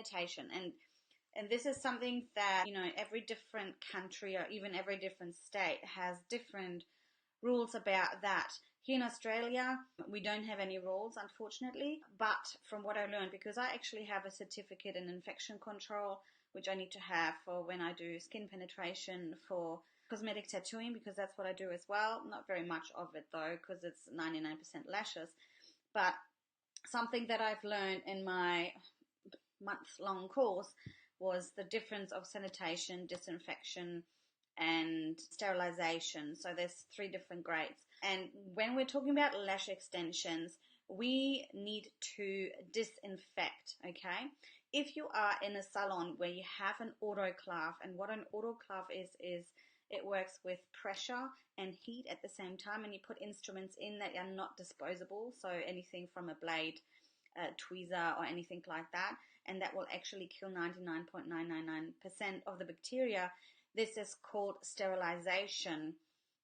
sanitation. And this is something that, every different country or even every different state has different rules about that. Here in Australia, we don't have any rules, unfortunately, but from what I learned, because I actually have a certificate in infection control, which I need to have for when I do skin penetration for cosmetic tattooing, because that's what I do as well. Not very much of it though, because it's 99% lashes, but something that I've learned in my month-long course was the difference of sanitation, disinfection, and sterilization. So there's 3 different grades. And when we're talking about lash extensions, we need to disinfect, okay? If you are in a salon where you have an autoclave, and what an autoclave is it works with pressure and heat at the same time, and you put instruments in that are not disposable, so anything from a blade, tweezer, or anything like that, and that will actually kill 99.999% of the bacteria. This is called sterilization.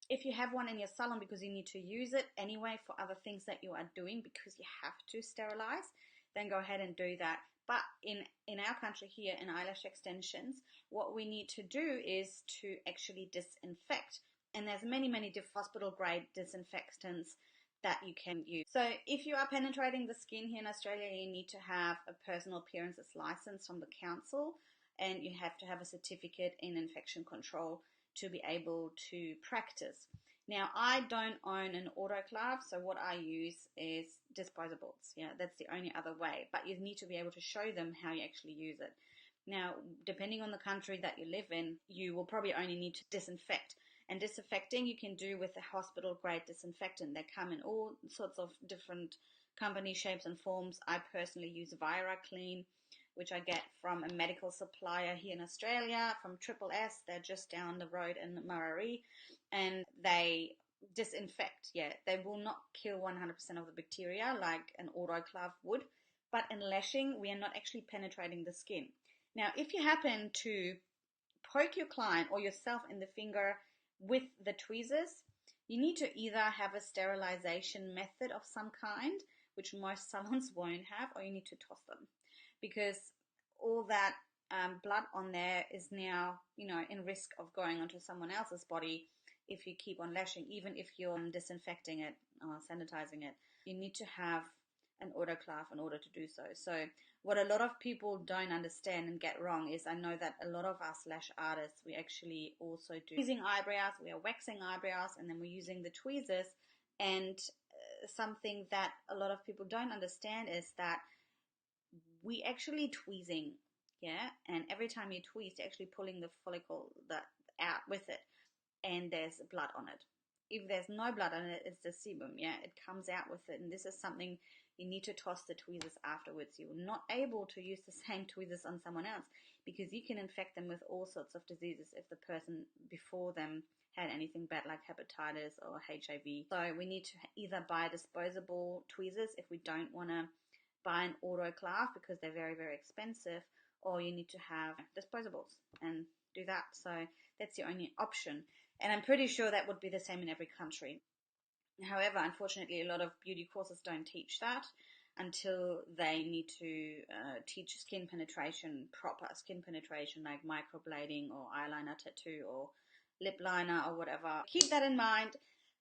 If you have one in your salon because you need to use it anyway for other things that you are doing because you have to sterilize, then go ahead and do that. But in our country here, in eyelash extensions, what we need to do is to actually disinfect. And there's many hospital-grade disinfectants that you can use. So if you are penetrating the skin here in Australia, you need to have a personal appearances license from the council, and you have to have a certificate in infection control to be able to practice. Now, I don't own an autoclave, so what I use is disposables. Yeah, that's the only other way. But you need to be able to show them how you actually use it. Now, depending on the country that you live in, you will probably only need to disinfect. And disinfecting you can do with a hospital-grade disinfectant. They come in all sorts of different company shapes and forms. I personally use Vira Clean, which I get from a medical supplier here in Australia, from Triple S. They're just down the road in Murray, and they disinfect. Yeah, they will not kill 100% of the bacteria like an autoclave would, but in lashing, we are not actually penetrating the skin. Now, if you happen to poke your client or yourself in the finger with the tweezers, you need to either have a sterilization method of some kind, which most salons won't have, or you need to toss them, because all that blood on there is now, in risk of going onto someone else's body if you keep on lashing, even if you're disinfecting it or sanitizing it. You need to have an autoclave in order to do so. So what a lot of people don't understand and get wrong is, I know that a lot of us lash artists, we actually also do tweezing eyebrows, we are waxing eyebrows, and then we're using the tweezers. And something that a lot of people don't understand is that we actually tweezing, yeah, and every time you tweeze, you're actually pulling the follicle out with it, and there's blood on it. If there's no blood on it, it's the sebum, yeah, it comes out with it. And this is something you need to toss the tweezers afterwards. You're not able to use the same tweezers on someone else, because you can infect them with all sorts of diseases if the person before them had anything bad like hepatitis or HIV. So we need to either buy disposable tweezers if we don't want to buy an autoclave because they're very expensive, or you need to have disposables and do that. So that's the only option, and I'm pretty sure that would be the same in every country. However, unfortunately, a lot of beauty courses don't teach that until they need to teach skin penetration, proper skin penetration, like microblading or eyeliner tattoo or lip liner or whatever. Keep that in mind.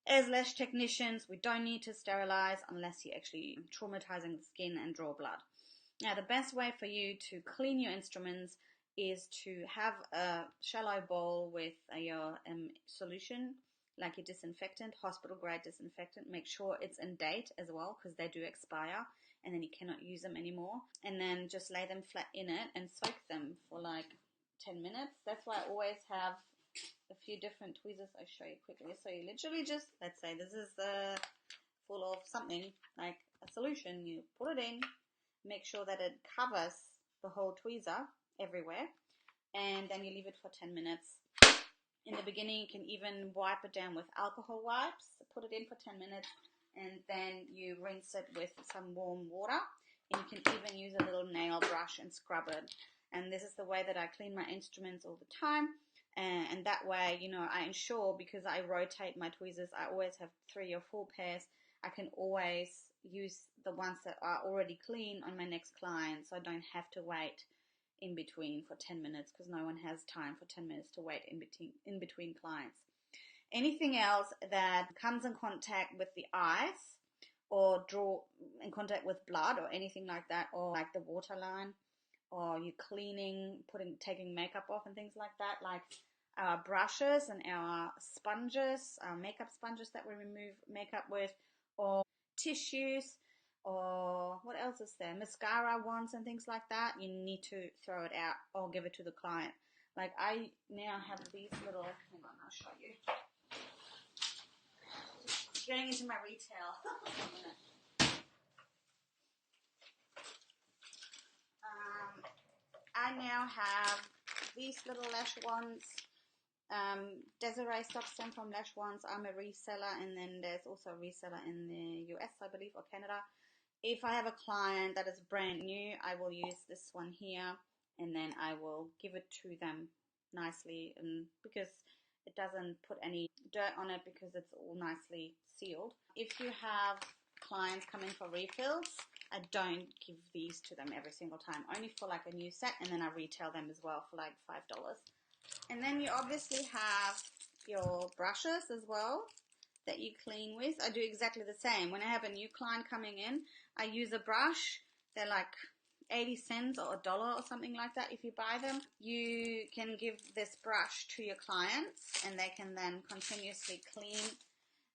As lash technicians, we don't need to sterilize unless you're actually traumatizing the skin and draw blood. Now, the best way for you to clean your instruments is to have a shallow bowl with your solution, like your disinfectant, hospital-grade disinfectant. Make sure it's in date as well, because they do expire, and then you cannot use them anymore. And then just lay them flat in it and soak them for like 10 minutes. That's why I always have a few different tweezers. I'll show you quickly. So you literally just, let's say this is full of something like a solution. You put it in, make sure that it covers the whole tweezer everywhere, and then you leave it for 10 minutes. In the beginning, you can even wipe it down with alcohol wipes. Put it in for 10 minutes, and then you rinse it with some warm water. And you can even use a little nail brush and scrub it. And this is the way that I clean my instruments all the time. And that way, I ensure, because I rotate my tweezers, I always have 3 or 4 pairs. I can always use the ones that are already clean on my next client, so I don't have to wait in between for 10 minutes because no one has time for 10 minutes to wait in between clients. Anything else that comes in contact with the eyes or draw in contact with blood or anything like that, or like the waterline, or you cleaning, taking makeup off and things like that, like our brushes and our sponges, our makeup sponges that we remove makeup with, or tissues, or what else is there, mascara wands and things like that, you need to throw it out or give it to the client. Like I now have these little, hang on, I'll show you. Just getting into my retail. I now have these little lash wands. Desiree stocks them from Lash Wands. I'm a reseller, and then there's also a reseller in the US, I believe, or Canada. If I have a client that is brand new, I will use this one here, and then I will give it to them nicely, and because it doesn't put any dirt on it because it's all nicely sealed. If you have clients coming for refills, I don't give these to them every single time, only for like a new set, and then I retail them as well for like $5. And then you obviously have your brushes as well that you clean with. I do exactly the same. When I have a new client coming in, I use a brush. They're like 80 cents or $1 or something like that if you buy them. You can give this brush to your clients and they can then continuously clean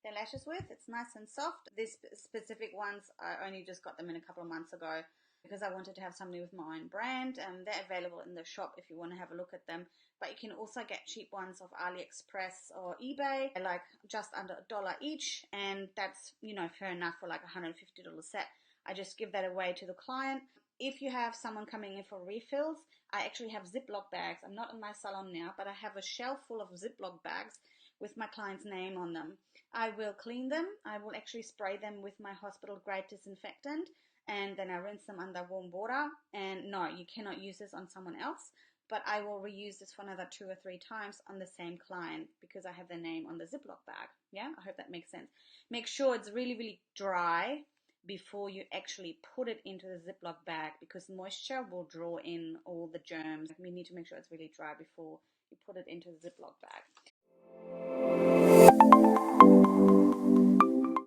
their lashes with. It's nice and soft. These specific ones, I only just got them in a couple of months ago because I wanted to have something with my own brand. They're available in the shop if you want to have a look at them. But you can also get cheap ones off AliExpress or eBay. They're like just under $1 each, and that's, you know, fair enough for like a $150 set. I just give that away to the client. If you have someone coming in for refills, I actually have Ziploc bags. I'm not in my salon now, but I have a shelf full of Ziploc bags with my client's name on them. I will clean them. I will actually spray them with my hospital grade disinfectant, and then I rinse them under warm water. And no, you cannot use this on someone else, but I will reuse this for another 2 or 3 times on the same client because I have their name on the Ziploc bag. Yeah, I hope that makes sense. Make sure it's really, really dry before you actually put it into the Ziploc bag because moisture will draw in all the germs. We need to make sure it's really dry before you put it into the Ziploc bag.